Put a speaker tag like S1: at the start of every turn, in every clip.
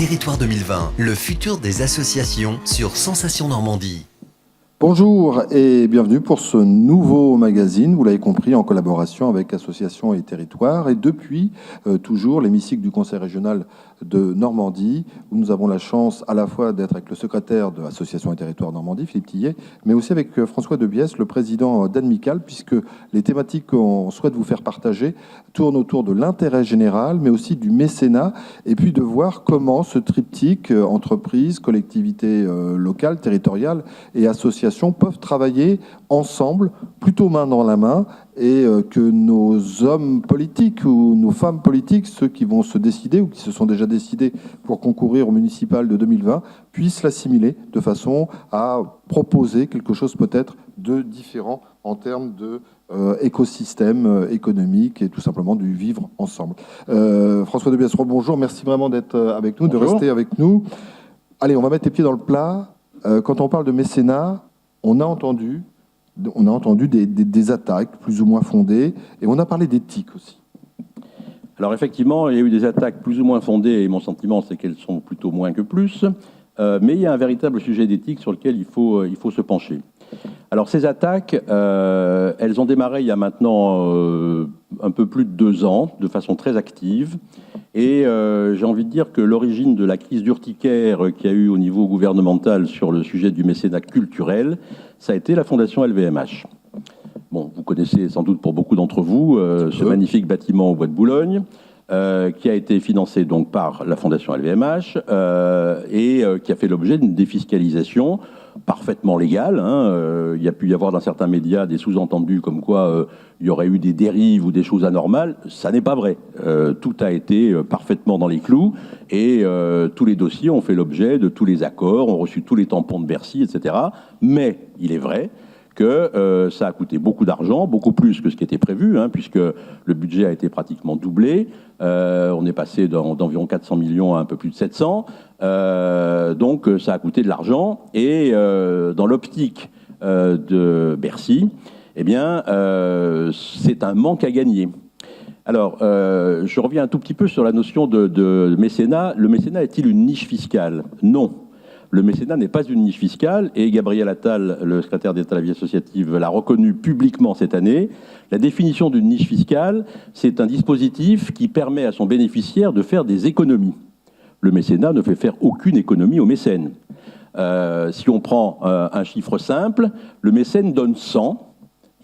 S1: Territoire 2020, le futur des associations sur Sensation Normandie.
S2: Bonjour et bienvenue pour ce nouveau magazine, vous l'avez compris, en collaboration avec Associations et Territoires. Et depuis toujours l'hémicycle du Conseil régional de Normandie, où nous avons la chance à la fois d'être avec le secrétaire de Associations et Territoires Normandie, Philippe Tillet, mais aussi avec François Debiès, le président d'Admical, puisque les thématiques qu'on souhaite vous faire partager tournent autour de l'intérêt général, mais aussi du mécénat, et puis de voir comment ce triptyque, entreprises, collectivités locales, territoriales et associations peuvent travailler ensemble, plutôt main dans la main, et que nos hommes politiques ou nos femmes politiques, ceux qui vont se décider ou qui se sont déjà décidés pour concourir au municipal de 2020, puissent l'assimiler de façon à proposer quelque chose peut-être de différent en termes de écosystème économique et tout simplement du vivre ensemble. François Debiès, bonjour, merci vraiment d'être avec nous,
S3: Bonjour.
S2: de rester avec nous. Allez, on va mettre les pieds dans le plat. Quand on parle de mécénat, on a entendu des attaques plus ou moins fondées, et on a parlé d'éthique aussi.
S3: Alors effectivement, il y a eu des attaques plus ou moins fondées, et mon sentiment c'est qu'elles sont plutôt moins que plus, mais il y a un véritable sujet d'éthique sur lequel il faut se pencher. Alors ces attaques, elles ont démarré il y a maintenant un peu plus de 2 ans, de façon très active, et j'ai envie de dire que l'origine de la crise d'urticaire qu'il y a eu au niveau gouvernemental sur le sujet du mécénat culturel, ça a été la Fondation LVMH. Bon, vous connaissez sans doute pour beaucoup d'entre vous ce magnifique bâtiment au Bois de Boulogne, qui a été financé donc par la Fondation LVMH et qui a fait l'objet d'une défiscalisation parfaitement légale. Il y a pu y avoir dans certains médias des sous-entendus comme quoi il y aurait eu des dérives ou des choses anormales. Ça n'est pas vrai. Tout a été parfaitement dans les clous et tous les dossiers ont fait l'objet de tous les accords, ont reçu tous les tampons de Bercy, etc. Mais il est vrai que ça a coûté beaucoup d'argent, beaucoup plus que ce qui était prévu, puisque le budget a été pratiquement doublé. On est passé d'environ 400 millions à un peu plus de 700. Donc ça a coûté de l'argent. Et dans l'optique de Bercy, eh bien, c'est un manque à gagner. Alors, je reviens un tout petit peu sur la notion de mécénat. Le mécénat est-il une niche fiscale ? Non. Le mécénat n'est pas une niche fiscale et Gabriel Attal, le secrétaire d'État à la vie associative, l'a reconnu publiquement cette année. La définition d'une niche fiscale, c'est un dispositif qui permet à son bénéficiaire de faire des économies. Le mécénat ne fait faire aucune économie au mécène. Si on prend un chiffre simple, le mécène donne 100,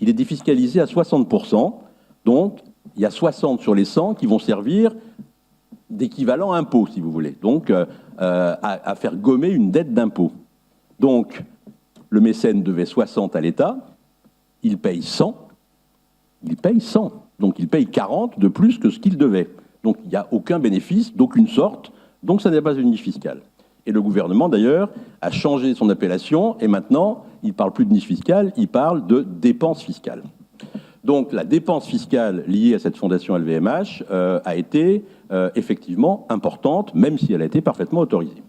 S3: il est défiscalisé à 60%, donc il y a 60 sur les 100 qui vont servir d'équivalent impôt, si vous voulez. Donc, à faire gommer une dette d'impôt. Donc, le mécène devait 60 à l'État, il paye 100, donc il paye 40 de plus que ce qu'il devait. Donc, il n'y a aucun bénéfice d'aucune sorte, donc ça n'est pas une niche fiscale. Et le gouvernement, d'ailleurs, a changé son appellation, et maintenant, il ne parle plus de niche fiscale, il parle de dépense fiscale. Donc, la dépense fiscale liée à cette fondation LVMH a été effectivement importante, même si elle a été parfaitement autorisée.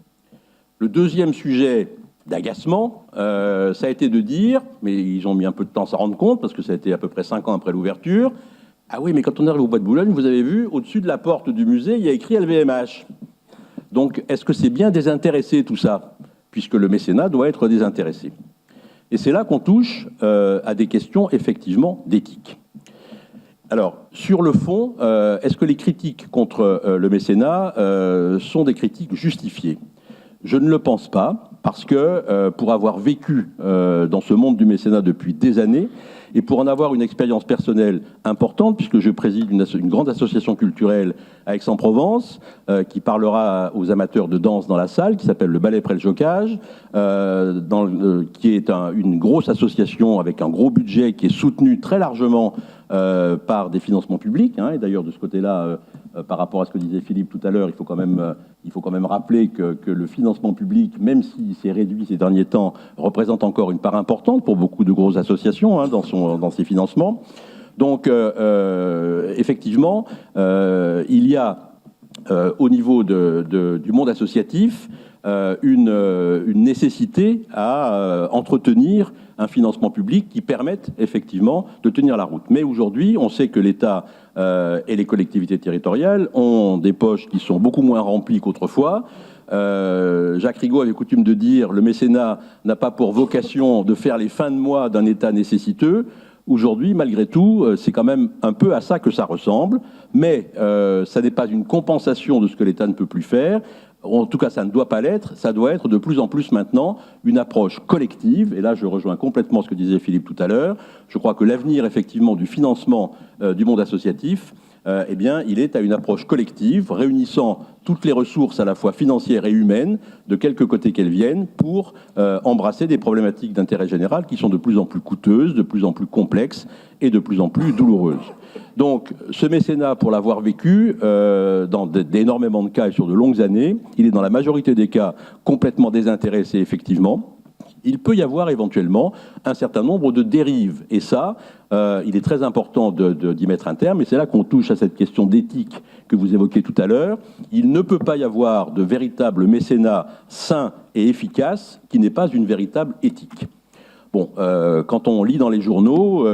S3: Le deuxième sujet d'agacement, ça a été de dire, mais ils ont mis un peu de temps à s'en rendre compte, parce que ça a été à peu près 5 ans après l'ouverture, ah oui, mais quand on arrive au Bois de Boulogne, vous avez vu, au-dessus de la porte du musée, il y a écrit LVMH. Donc, est-ce que c'est bien désintéressé tout ça ? Puisque le mécénat doit être désintéressé. Et c'est là qu'on touche à des questions effectivement d'éthique. Alors, sur le fond, est-ce que les critiques contre le mécénat sont des critiques justifiées ? Je ne le pense pas, parce que pour avoir vécu dans ce monde du mécénat depuis des années, et pour en avoir une expérience personnelle importante, puisque je préside une grande association culturelle à Aix-en-Provence, qui parlera aux amateurs de danse dans la salle, qui s'appelle le Ballet Près-le-Jocage, qui est une grosse association avec un gros budget qui est soutenu très largement par des financements publics. Et d'ailleurs, de ce côté-là, par rapport à ce que disait Philippe tout à l'heure, il faut quand même rappeler que le financement public, même s'il s'est réduit ces derniers temps, représente encore une part importante pour beaucoup de grosses associations dans ses financements. Donc, effectivement, il y a au niveau du monde associatif une nécessité à entretenir un financement public qui permette effectivement de tenir la route. Mais aujourd'hui, on sait que l'État et les collectivités territoriales ont des poches qui sont beaucoup moins remplies qu'autrefois. Jacques Rigaud avait coutume de dire « le mécénat n'a pas pour vocation de faire les fins de mois d'un État nécessiteux ». Aujourd'hui, malgré tout, c'est quand même un peu à ça que ça ressemble, mais ça n'est pas une compensation de ce que l'État ne peut plus faire. En tout cas, ça ne doit pas l'être. Ça doit être de plus en plus maintenant une approche collective. Et là, je rejoins complètement ce que disait Philippe tout à l'heure. Je crois que l'avenir, effectivement, du financement du monde associatif, eh bien, il est à une approche collective, réunissant toutes les ressources à la fois financières et humaines, de quelque côté qu'elles viennent, pour embrasser des problématiques d'intérêt général qui sont de plus en plus coûteuses, de plus en plus complexes et de plus en plus douloureuses. Donc, ce mécénat, pour l'avoir vécu dans d'énormément de cas et sur de longues années, il est dans la majorité des cas complètement désintéressé, effectivement. Il peut y avoir éventuellement un certain nombre de dérives. Et ça, il est très important d'y mettre un terme. Et c'est là qu'on touche à cette question d'éthique que vous évoquez tout à l'heure. Il ne peut pas y avoir de véritable mécénat sain et efficace qui n'ait pas une véritable éthique. Bon, quand on lit dans les journaux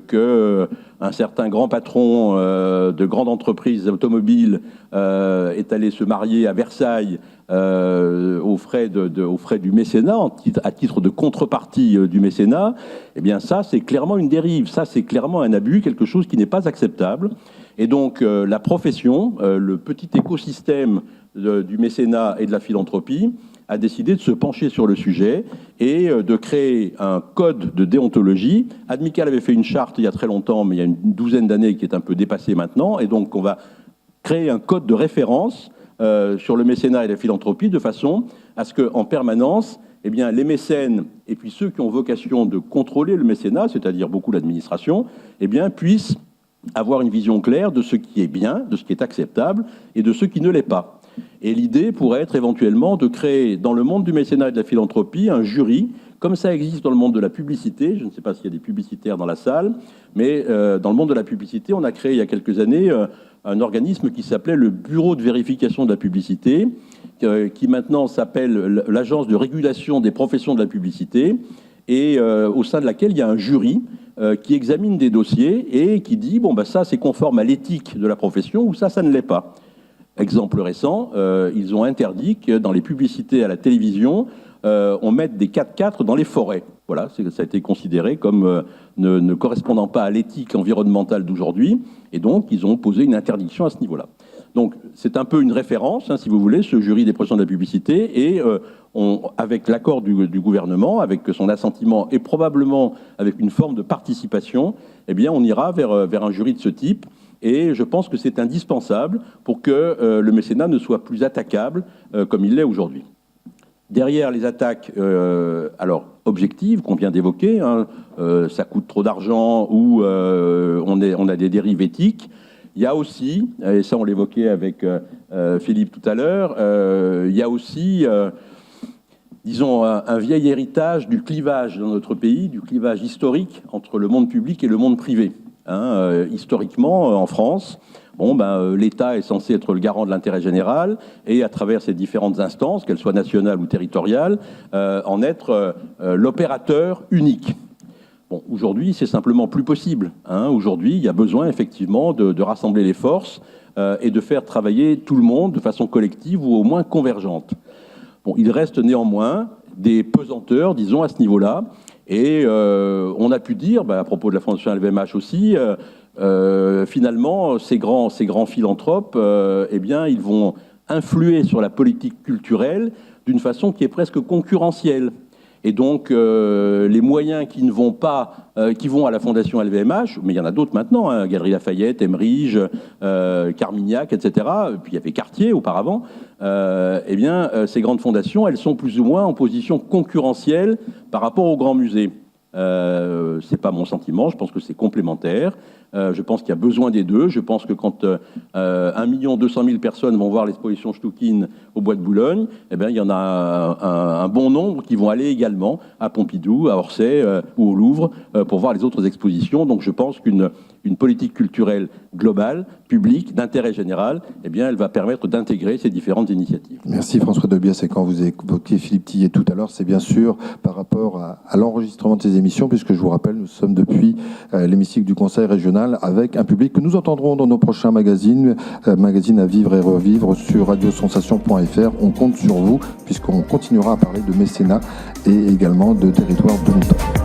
S3: qu'un certain grand patron de grande entreprise automobile est allé se marier à Versailles aux frais du mécénat, à titre de contrepartie du mécénat, eh bien ça, c'est clairement une dérive, ça, c'est clairement un abus, quelque chose qui n'est pas acceptable. Et donc, la profession, le petit écosystème du mécénat et de la philanthropie, a décidé de se pencher sur le sujet et de créer un code de déontologie. Admical avait fait une charte il y a très longtemps, mais il y a une douzaine d'années, qui est un peu dépassée maintenant, et donc on va créer un code de référence sur le mécénat et la philanthropie, de façon à ce qu'en permanence, eh bien, les mécènes et puis ceux qui ont vocation de contrôler le mécénat, c'est-à-dire beaucoup l'administration, eh bien, puissent avoir une vision claire de ce qui est bien, de ce qui est acceptable, et de ce qui ne l'est pas. Et l'idée pourrait être éventuellement de créer dans le monde du mécénat et de la philanthropie un jury, comme ça existe dans le monde de la publicité. Je ne sais pas s'il y a des publicitaires dans la salle, mais dans le monde de la publicité, on a créé il y a quelques années un organisme qui s'appelait le Bureau de vérification de la publicité, qui maintenant s'appelle l'Agence de régulation des professions de la publicité, et au sein de laquelle il y a un jury qui examine des dossiers et qui dit, bon, bah, ça c'est conforme à l'éthique de la profession, ou ça ne l'est pas. Exemple récent, ils ont interdit que dans les publicités à la télévision, on mette des 4x4 dans les forêts. Voilà, ça a été considéré comme ne correspondant pas à l'éthique environnementale d'aujourd'hui, et donc ils ont posé une interdiction à ce niveau-là. Donc c'est un peu une référence, hein, si vous voulez, ce jury des professions de la publicité, et avec l'accord du gouvernement, avec son assentiment et probablement avec une forme de participation, eh bien on ira vers un jury de ce type. Et je pense que c'est indispensable pour que le mécénat ne soit plus attaquable comme il l'est aujourd'hui. Derrière les attaques alors objectives qu'on vient d'évoquer, hein, ça coûte trop d'argent ou on a des dérives éthiques, il y a aussi, et ça on l'évoquait avec Philippe tout à l'heure, il y a aussi, disons, un vieil héritage du clivage dans notre pays, du clivage historique entre le monde public et le monde privé. Historiquement, en France, l'État est censé être le garant de l'intérêt général et, à travers ses différentes instances, qu'elles soient nationales ou territoriales, en être l'opérateur unique. Bon, aujourd'hui, c'est simplement plus possible. Aujourd'hui, il y a besoin effectivement de rassembler les forces et de faire travailler tout le monde de façon collective ou au moins convergente. Bon, il reste néanmoins des pesanteurs, disons, à ce niveau-là. Et on a pu dire, à propos de la Fondation LVMH aussi, finalement, ces grands philanthropes, eh bien, ils vont influer sur la politique culturelle d'une façon qui est presque concurrentielle. Et donc, les moyens qui vont à la Fondation LVMH, mais il y en a d'autres maintenant, hein, Galeries Lafayette, Emerige, Carmignac, etc., puis il y avait Cartier auparavant, eh bien, ces grandes fondations, elles sont plus ou moins en position concurrentielle par rapport aux grands musées. C'est pas mon sentiment, je pense que c'est complémentaire. Je pense qu'il y a besoin des deux. Je pense que quand 1 200 000 personnes vont voir l'exposition Stouckine au Bois de Boulogne, eh bien, il y en a un bon nombre qui vont aller également à Pompidou, à Orsay ou au Louvre pour voir les autres expositions. Donc je pense qu'une une politique culturelle globale, publique, d'intérêt général, eh bien, elle va permettre d'intégrer ces différentes initiatives.
S2: Merci François Debias. Et quand vous évoquiez Philippe Tillet tout à l'heure, c'est bien sûr par rapport à l'enregistrement de ces émissions, puisque je vous rappelle, nous sommes depuis l'hémicycle du Conseil régional avec un public que nous entendrons dans nos prochains magazines, magazines à vivre et revivre sur radiosensation.fr. On compte sur vous, puisqu'on continuera à parler de mécénat et également de territoire de l'ONTAN.